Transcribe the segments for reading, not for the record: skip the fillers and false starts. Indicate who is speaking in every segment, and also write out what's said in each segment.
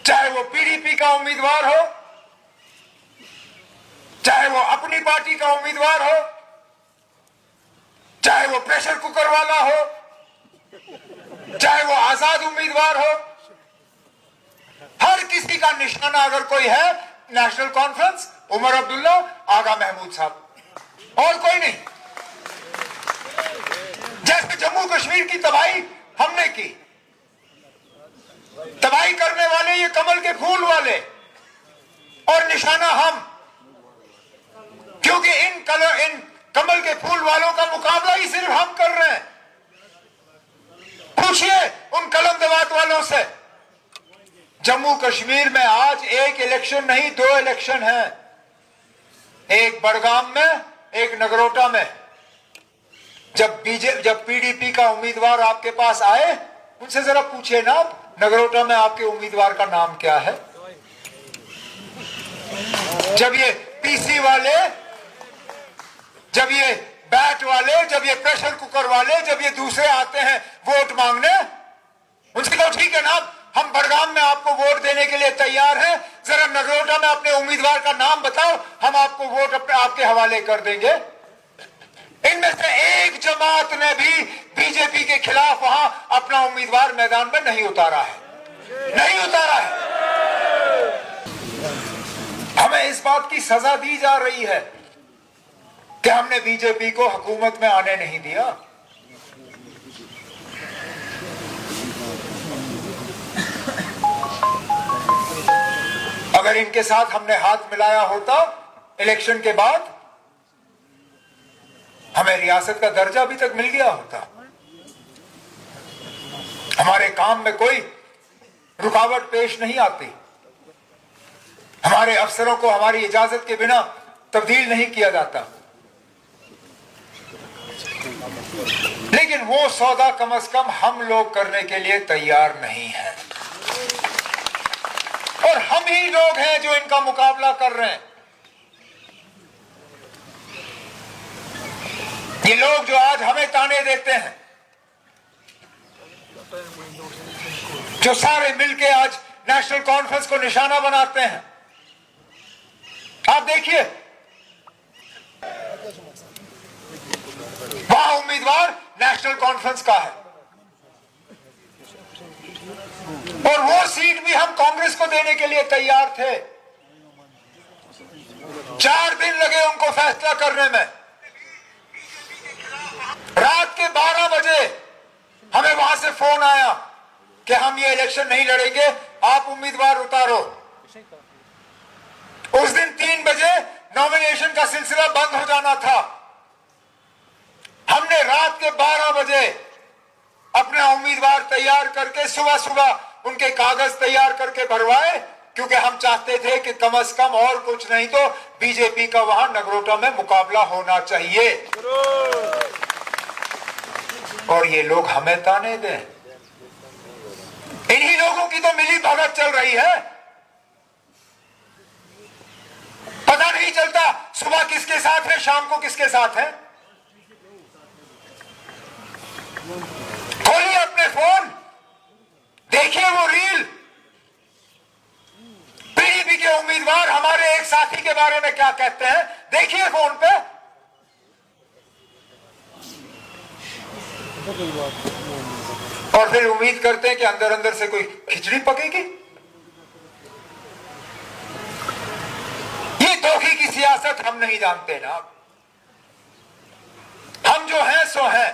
Speaker 1: चाहे वो पीडीपी का उम्मीदवार हो, चाहे वो अपनी पार्टी का उम्मीदवार हो, चाहे वो प्रेशर कुकर वाला हो, चाहे वो आजाद उम्मीदवार हो, हर किसी का निशाना अगर कोई है नेशनल कॉन्फ्रेंस, उमर अब्दुल्ला, आगा महमूद साहब, और कोई नहीं। जैसे जम्मू कश्मीर की तबाही हमने की, तबाही करने वाले ये कमल के फूल वाले और निशाना हम, क्योंकि इन कमल के फूल वालों का मुकाबला ही सिर्फ हम कर रहे हैं। पूछिए उन कलम दवात वालों से। जम्मू कश्मीर में आज एक इलेक्शन नहीं, 2 इलेक्शन हैं, एक बड़गाम में, एक नगरोटा में। जब पीडीपी का उम्मीदवार आपके पास आए, उनसे जरा पूछिए ना, नगरोटा में आपके उम्मीदवार का नाम क्या है। जब ये पीसी वाले, जब ये बैट वाले, जब ये प्रेशर कुकर वाले, जब ये दूसरे आते हैं वोट मांगने, उनसे कहो ठीक है ना, हम बड़गाम में आपको वोट देने के लिए तैयार हैं, जरा नगरोटा में अपने उम्मीदवार का नाम बताओ, हम आपको वोट आपके हवाले कर देंगे। इनमें से एक जमात ने भी बीजेपी के खिलाफ वहां अपना उम्मीदवार मैदान में नहीं उतारा है, नहीं उतारा है। हमें इस बात की सजा दी जा रही है कि हमने बीजेपी को हुकूमत में आने नहीं दिया। अगर इनके साथ हमने हाथ मिलाया होता इलेक्शन के बाद, हमें रियासत का दर्जा अभी तक मिल गया होता। हमारे काम में कोई रुकावट पेश नहीं आती, हमारे अफसरों को हमारी इजाजत के बिना तब्दील नहीं किया जाता। लेकिन वो सौदा कम से कम हम लोग करने के लिए तैयार नहीं हैं, और हम ही लोग हैं जो इनका मुकाबला कर रहे हैं। ये लोग जो आज हमें ताने देते हैं, जो सारे मिलके आज नेशनल कॉन्फ्रेंस को निशाना बनाते हैं, आप देखिए वहां उम्मीदवार नेशनल कॉन्फ्रेंस का है, और वो सीट भी हम कांग्रेस को देने के लिए तैयार थे। 4 दिन लगे उनको फैसला करने में। रात के 12 बजे हमें वहां से फोन आया कि हम ये इलेक्शन नहीं लड़ेंगे, आप उम्मीदवार उतारो। उस दिन 3 बजे नॉमिनेशन का सिलसिला बंद हो जाना था। हमने रात के 12 बजे अपना उम्मीदवार तैयार करके सुबह सुबह उनके कागज तैयार करके भरवाए, क्योंकि हम चाहते थे कि कम से कम और कुछ नहीं तो बीजेपी का वहां नगरोटा में मुकाबला होना चाहिए। और ये लोग हमें ताने दें, इन्हीं लोगों की तो मिली भगत चल रही है। पता नहीं चलता सुबह किसके साथ है, शाम को किसके साथ है। खोलिए अपने फोन, देखिए वो रील। पीडीपी के उम्मीदवार हमारे एक साथी के बारे में क्या कहते हैं, देखिए फोन पे। और फिर उम्मीद करते हैं कि अंदर अंदर से कोई खिचड़ी पकेगी। ये धोखे की सियासत हम नहीं जानते ना। हम जो हैं सो हैं,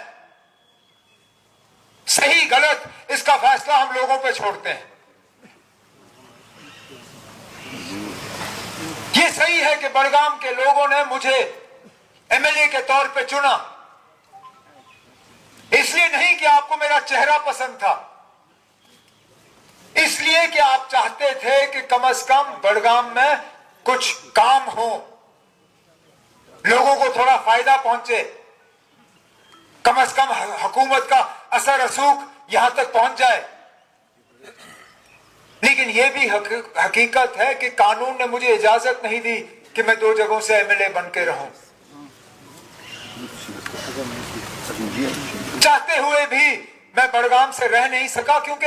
Speaker 1: सही गलत इसका फैसला हम लोगों पे छोड़ते हैं। ये सही है कि बड़गाम के लोगों ने मुझे एमएलए के तौर पे चुना, इसलिए नहीं कि आपको मेरा चेहरा पसंद था, इसलिए कि आप चाहते थे कि कम से कम बड़गाम में कुछ काम हो, लोगों को थोड़ा फायदा पहुंचे, कम से कम हुकूमत का असर रसूख यहां तक पहुंच जाए। लेकिन यह भी हकीकत है कि कानून ने मुझे इजाजत नहीं दी कि मैं 2 जगहों से एमएलए बन के रहूं। चाहते हुए भी मैं बड़गाम से रह नहीं सका, क्योंकि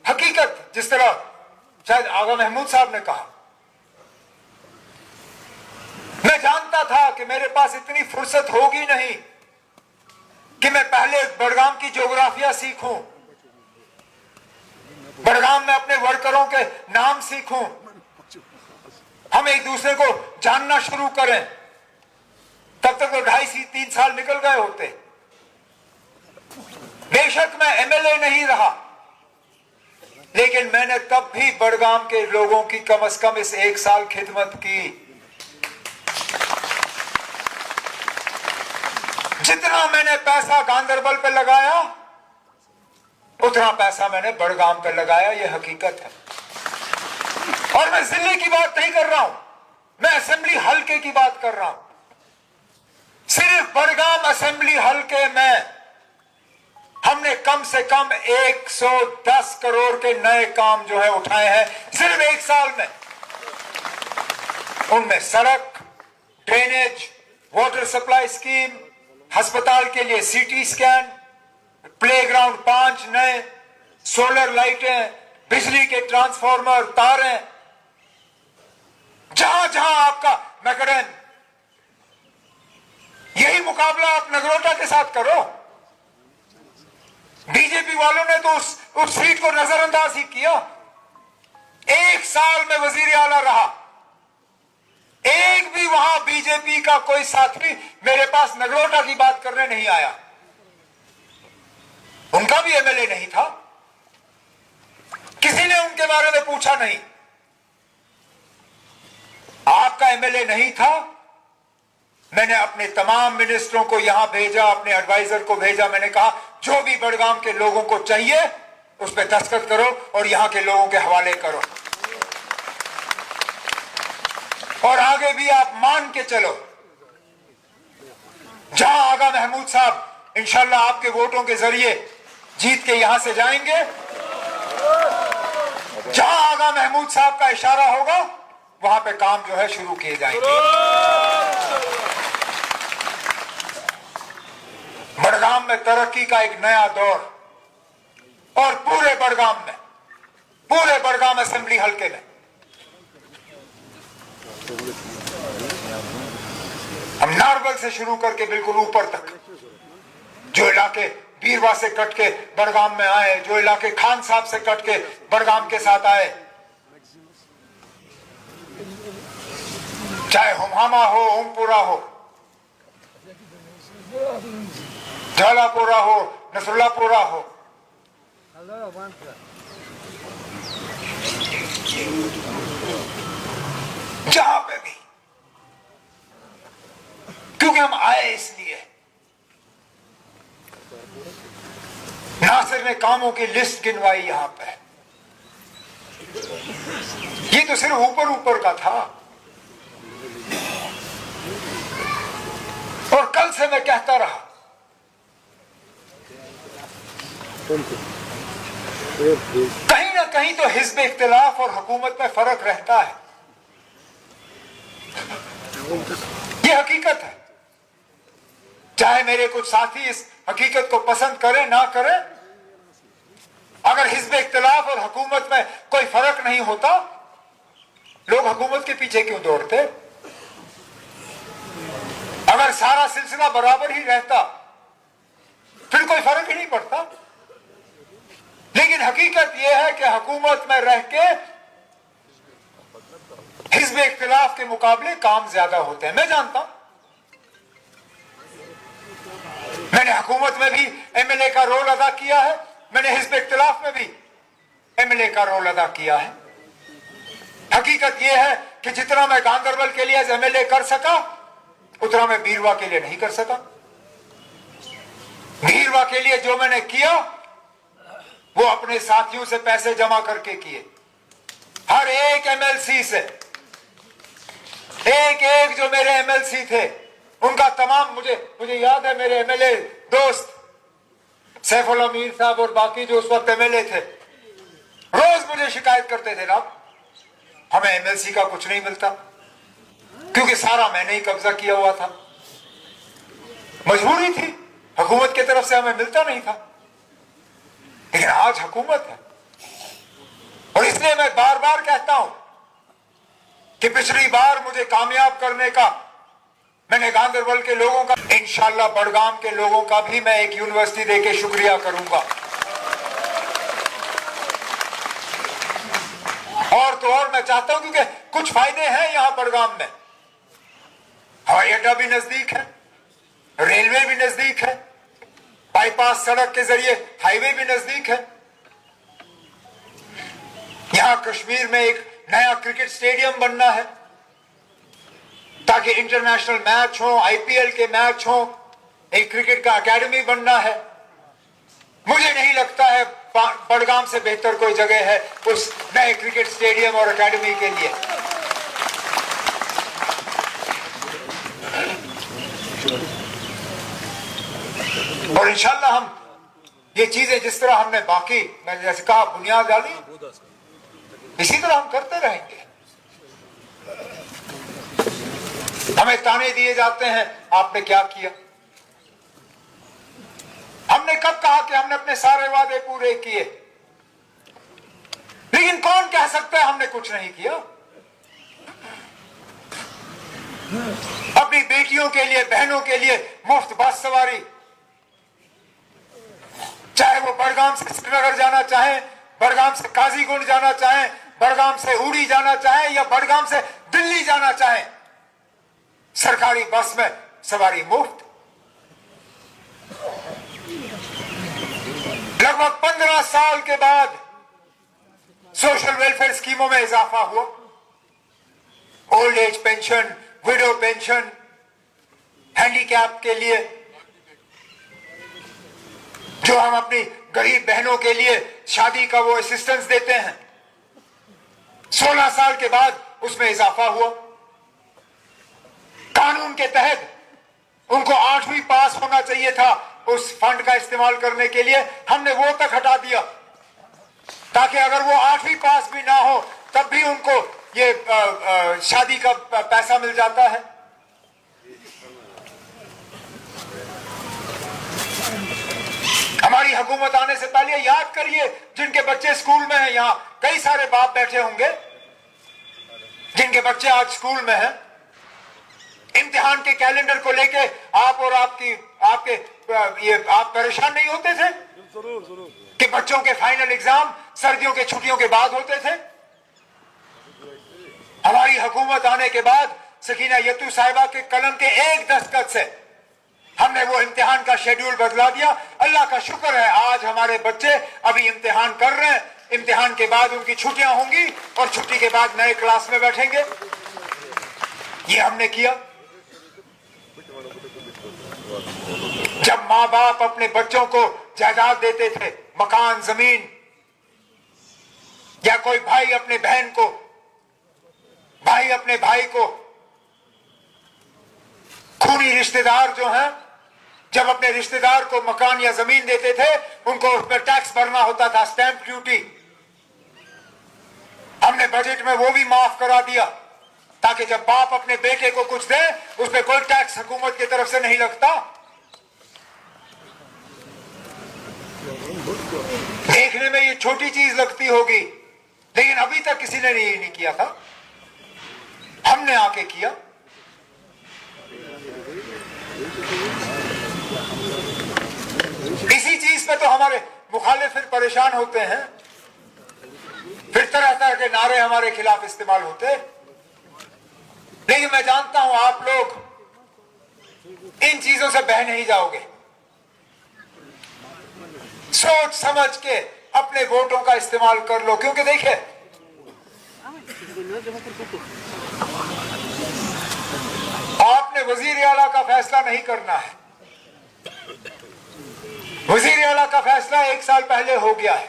Speaker 1: हकीकत जिस तरह शायद आगा महमूद साहब ने कहा। मैं जानता था कि मेरे पास इतनी फुर्सत होगी नहीं कि मैं पहले बड़गाम की ज्योग्राफिया सीखूं, बड़गाम में अपने वर्करों के नाम सीखूं, हम एक दूसरे को जानना शुरू करें। तब तक तो 2.5-3 साल निकल गए होते। बेशक मैं एमएलए नहीं रहा, लेकिन मैंने तब भी बड़गाम के लोगों की कम से कम इस 1 साल खिदमत की। जितना मैंने पैसा गांधरबल पे लगाया, उतना पैसा मैंने बड़गाम पे लगाया, यह हकीकत है। और मैं जिले की बात नहीं कर रहा हूं, मैं असेंबली हलके की बात कर रहा हूं। सिर्फ बड़गाम असेंबली हलके में हमने कम से कम 110 करोड़ के नए काम जो है उठाए हैं सिर्फ 1 साल में। उनमें सड़क, ड्रेनेज, वाटर सप्लाई स्कीम, अस्पताल के लिए सीटी स्कैन, प्लेग्राउंड 5 नए, सोलर लाइटें, बिजली के ट्रांसफार्मर, तारें, जहां जहां आपका मैं कह रहा हूं, यही मुकाबला आप नगरोटा के साथ करो। बीजेपी वालों ने तो उस सीट को नजरअंदाज ही किया। 1 साल में वजीर आला रहा, एक भी वहां बीजेपी का कोई साथी मेरे पास नगरोटा की बात करने नहीं आया। उनका भी एमएलए नहीं था, किसी ने उनके बारे में पूछा नहीं। आपका एमएलए नहीं था, मैंने अपने तमाम मिनिस्टरों को यहां भेजा, अपने एडवाइजर को भेजा। मैंने कहा जो भी बड़गाम के लोगों को चाहिए उस पर दस्तखत करो और यहां के लोगों के हवाले करो। और आगे भी आप मान के चलो, जहां आगा महमूद साहब इंशाल्लाह आपके वोटों के जरिए जीत के यहां से जाएंगे, जहां आगा महमूद साहब का इशारा होगा वहां पे काम जो है शुरू किए जाएंगे। बड़गाम में तरक्की का एक नया दौर, और पूरे बड़गाम असेंबली हलके में हम नारबल से शुरू करके बिल्कुल ऊपर तक, जो इलाके बीरवा से कट के बड़गाम में आए, जो इलाके खान साहब से कट के बड़गाम के साथ आए, चाहे हुमामा हो, ओमपुरा हो, झालापुरा हो, नसरुल्लापुरा हो, जहां पे भी, क्योंकि हम आए इसलिए। नासिर ने कामों की लिस्ट गिनवाई यहां पे, ये तो सिर्फ ऊपर का था। और कल से मैं कहता रहा, कहीं ना कहीं तो हिज़्ब इख्तिलाफ और हुकूमत में फर्क रहता है, ये हकीकत है। चाहे मेरे कुछ साथी इस हकीकत को पसंद करें ना करें, अगर हिज़्ब इख्तिलाफ और हुकूमत में कोई फर्क नहीं होता, लोग हुकूमत के पीछे क्यों दौड़ते? अगर सारा सिलसिला बराबर ही रहता फिर कोई फर्क ही नहीं पड़ता। लेकिन हकीकत यह है कि हुकूमत में रह के हिज़्ब इख्तिलाफ के मुकाबले काम ज्यादा होते हैं। मैं जानता हूं, मैंने हुकूमत में भी एमएलए का रोल अदा किया है, मैंने हिज़्ब इख्तिलाफ में भी एमएलए का रोल अदा किया है। हकीकत यह है कि जितना मैं गांधरबल के लिए एमएलए कर सका, उतना मैं बीरवा के लिए नहीं कर सका। बीरवा के लिए जो मैंने किया वो अपने साथियों से पैसे जमा करके किए। हर एक एमएलसी से, एक जो मेरे एमएलसी थे उनका तमाम, मुझे याद है, मेरे एमएलए दोस्त सैफुल अमीर साहब और बाकी जो उस वक्त एमएलए थे, रोज मुझे शिकायत करते थे, ना हमें एमएलसी का कुछ नहीं मिलता, क्योंकि सारा मैंने ही कब्जा किया हुआ था। मजबूरी थी, हुकूमत की तरफ से हमें मिलता नहीं था। लेकिन आज हुकूमत है और इस इसलिए मैं बार बार कहता हूं कि पिछली बार मुझे कामयाब करने का मैंने गांधरबल के लोगों का, इंशाल्लाह बड़गाम के लोगों का भी मैं एक यूनिवर्सिटी देके शुक्रिया करूंगा। और तो और मैं चाहता हूं, क्योंकि कुछ फायदे हैं यहां बड़गाम में। हवाई अड्डा भी नजदीक है, रेलवे भी नजदीक है, बाईपास सड़क के जरिए हाईवे भी नजदीक है। यहां कश्मीर में एक नया क्रिकेट स्टेडियम बनना है ताकि इंटरनेशनल मैच हो, आईपीएल के मैच हो, एक क्रिकेट का एकेडमी बनना है। मुझे नहीं लगता है बड़गाम से बेहतर कोई जगह है उस नए क्रिकेट स्टेडियम और एकेडमी के लिए। और इंशाल्लाह हम ये चीजें जिस तरह हमने बाकी, मैंने जैसे कहा, बुनियाद डाली, इसी तरह हम करते रहेंगे। हमें ताने दिए जाते हैं, आपने क्या किया। हमने कब कहा कि हमने अपने सारे वादे पूरे किए? लेकिन कौन कह सकता है हमने कुछ नहीं किया? अपनी बेटियों के लिए, बहनों के लिए मुफ्त बस सवारी, चाहे वो बड़गाम से श्रीनगर जाना चाहे, बड़गाम से काजीगुंड जाना चाहे, बड़गाम से उड़ी जाना चाहे या बड़गाम से दिल्ली जाना चाहे, सरकारी बस में सवारी मुफ्त। लगभग 15 साल के बाद सोशल वेलफेयर स्कीमों में इजाफा हुआ। Old age pension, window pension, handicap के लिए, जो हम अपनी गरीब बहनों के लिए शादी का वो असिस्टेंस देते हैं, 16 साल के बाद उसमें इजाफा हुआ। कानून के तहत उनको 8वीं पास होना चाहिए था उस फंड का इस्तेमाल करने के लिए, हमने वो तक हटा दिया ताकि अगर वो 8वीं पास भी ना हो तब भी उनको ये शादी का पैसा मिल जाता है। हमारी हुकूमत आने से पहले याद करिए, जिनके बच्चे स्कूल में हैं, यहां कई सारे बाप बैठे होंगे जिनके बच्चे आज स्कूल में हैं, इम्तिहान के कैलेंडर को लेके आप और आपके आप परेशान नहीं होते थे कि बच्चों के फाइनल एग्जाम सर्दियों के छुट्टियों के बाद होते थे? हमारी हुकूमत आने के बाद सकीना यत्तू साहिबा के कलम के एक दस्तखत से हमने वो इम्तिहान का शेड्यूल बदला दिया। अल्लाह का शुक्र है, आज हमारे बच्चे अभी इम्तिहान कर रहे हैं, इम्तिहान के बाद उनकी छुट्टियां होंगी और छुट्टी के बाद नए क्लास में बैठेंगे। ये हमने किया। जब माँ बाप अपने बच्चों को जायदाद देते थे, मकान, जमीन, या कोई भाई अपने बहन को, भाई अपने भाई को, खूनी रिश्तेदार जो हैं, जब अपने रिश्तेदार को मकान या जमीन देते थे, उनको उस पर टैक्स भरना होता था, स्टैंप ड्यूटी। हमने बजट में वो भी माफ करा दिया ताकि जब बाप अपने बेटे को कुछ दे उस पर कोई टैक्स हुकूमत की तरफ से नहीं लगता। देखने में ये छोटी चीज लगती होगी, लेकिन अभी तक किसी ने नहीं किया था, हमने आके किया। इसी चीज पे तो हमारे मुखालिफ फिर परेशान होते हैं, फिर तरह तरह के नारे हमारे खिलाफ इस्तेमाल होते। लेकिन मैं जानता हूं आप लोग इन चीजों से बह नहीं जाओगे। सोच समझ के अपने वोटों का इस्तेमाल कर लो, क्योंकि देखिए आपने वजीर आला का फैसला नहीं करना है। वजीर आला का फैसला 1 साल पहले हो गया है।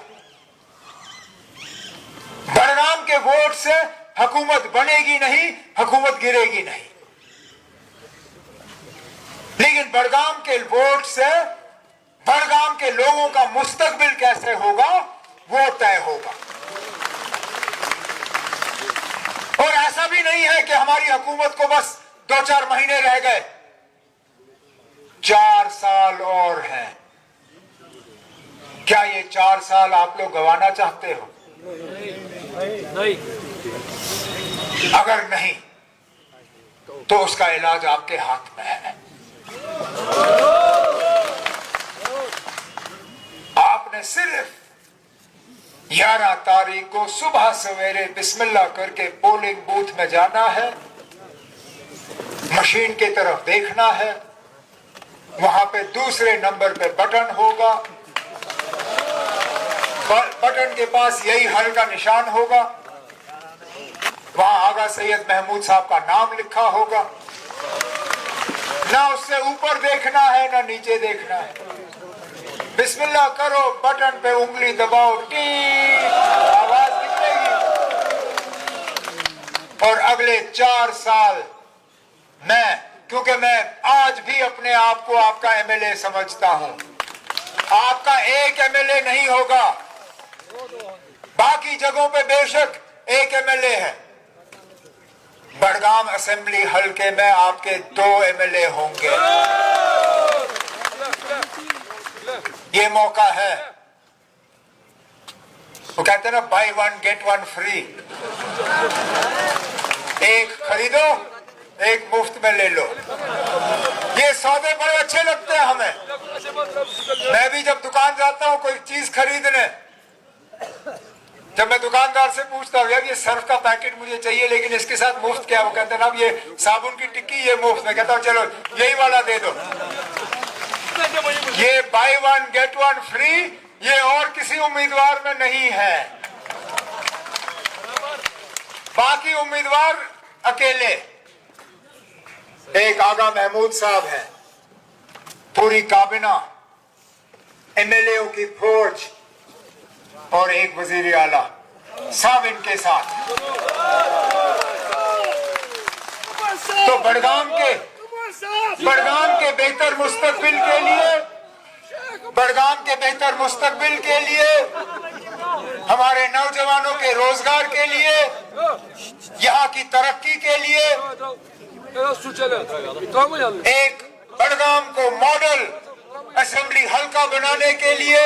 Speaker 1: बड़गाम के वोट से हुकूमत बनेगी नहीं, हुकूमत गिरेगी नहीं, लेकिन बड़गाम के वोट से बड़गाम के लोगों का मुस्तकबिल कैसे होगा वो तय होगा। और ऐसा भी नहीं है कि हमारी हुकूमत को बस 2-4 महीने रह गए, 4 साल और हैं। क्या ये 4 साल आप लोग गंवाना चाहते हो?
Speaker 2: नहीं।
Speaker 1: अगर नहीं तो उसका इलाज आपके हाथ में है। आपने सिर्फ 11 तारीख को सुबह सवेरे बिस्मिल्लाह करके पोलिंग बूथ में जाना है, मशीन की तरफ देखना है, वहां पे दूसरे नंबर पे बटन होगा, बटन के पास यही हल का निशान होगा, वहां आगा सैयद महमूद साहब का नाम लिखा होगा। ना उससे ऊपर देखना है ना नीचे देखना है, बिस्मिल्लाह करो, बटन पे उंगली दबाओ, टी आवाज निकलेगी। और अगले 4 साल क्योंकि मैं आज भी अपने आप को आपका एमएलए समझता हूं, आपका एक एमएलए नहीं होगा, बाकी जगहों पे बेशक एक एमएलए है, बड़गाम असेंबली हलके में आपके 2 एमएलए होंगे। ये मौका है, वो कहते हैं ना, बाय 1 गेट 1 फ्री, एक खरीदो एक मुफ्त में ले लो। ये सौदे बड़े अच्छे लगते हैं हमें। मैं भी जब दुकान जाता हूं कोई चीज खरीदने, जब मैं दुकानदार से पूछता हूँ यार ये सर्फ का पैकेट मुझे चाहिए लेकिन इसके साथ मुफ्त क्या, वो कहते हैं ना ये साबुन की टिक्की ये मुफ्त। मैं कहता हूँ चलो यही वाला दे दो। ये बाय 1 गेट 1 फ्री ये और किसी उम्मीदवार में नहीं है, बाकी उम्मीदवार अकेले। एक आगा महमूद साहब हैं, पूरी काबिना, एमएलए की फौज और एक वजीर आला, सब इनके साथ। तो बड़गाम के बेहतर मुस्तकबिल के लिए, बड़गाम के बेहतर मुस्तकबिल के लिए, हमारे नौजवानों के रोजगार के लिए, यहाँ की तरक्की के लिए, एक बड़गाम को मॉडल असेंबली हल्का बनाने के लिए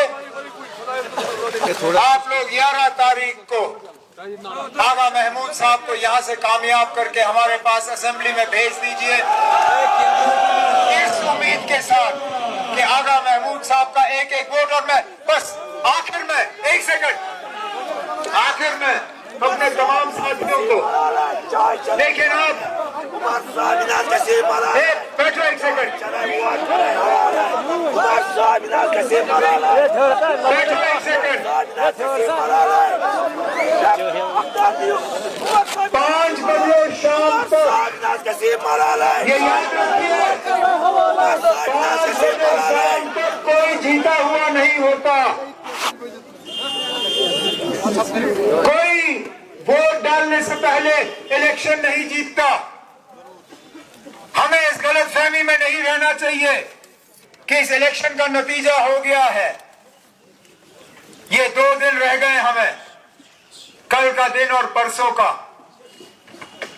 Speaker 1: आप लोग 11 तारीख को आगा महमूद साहब को यहाँ से कामयाब करके हमारे पास असेंबली में भेज दीजिए, इस उम्मीद के साथ कि आगा महमूद साहब का एक एक वोट। और मैं बस आखिर में 1 सेकंड, आखिर में अपने तमाम साथियों को देखिए ना, बैठो 1 सेकंड, बैठो 1 सेकंड। 5 बजे शाम को ये याद रखिए, 5 बजे शाम तक कोई जीता हुआ नहीं होता, कोई वोट डालने से पहले इलेक्शन नहीं जीतता। हमें इस गलतफहमी में नहीं रहना चाहिए कि इस इलेक्शन का नतीजा हो गया है। ये 2 दिन रह गए हमें, कल का दिन और परसों का।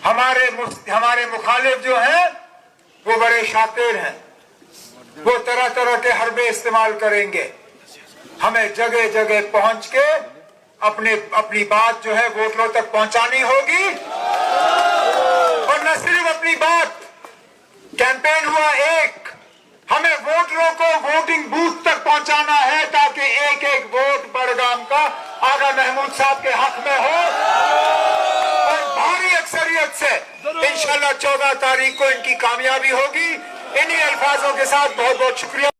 Speaker 1: हमारे मुखालिफ जो हैं वो बड़े शातिर हैं, वो तरह तरह के हरबे इस्तेमाल करेंगे। हमें जगह जगह पहुंच के अपनी बात जो है वोटरों तक पहुंचानी होगी, और न सिर्फ अपनी बात। कैंपेन हुआ एक, हमें वोटरों को वोटिंग बूथ तक पहुंचाना है ताकि एक एक वोट बड़गाम का आगा महमूद साहब के हक में हो, और भारी अक्सरियत से इंशाल्लाह 14 तारीख को इनकी कामयाबी होगी। इन्हीं अल्फाजों के साथ बहुत बहुत शुक्रिया।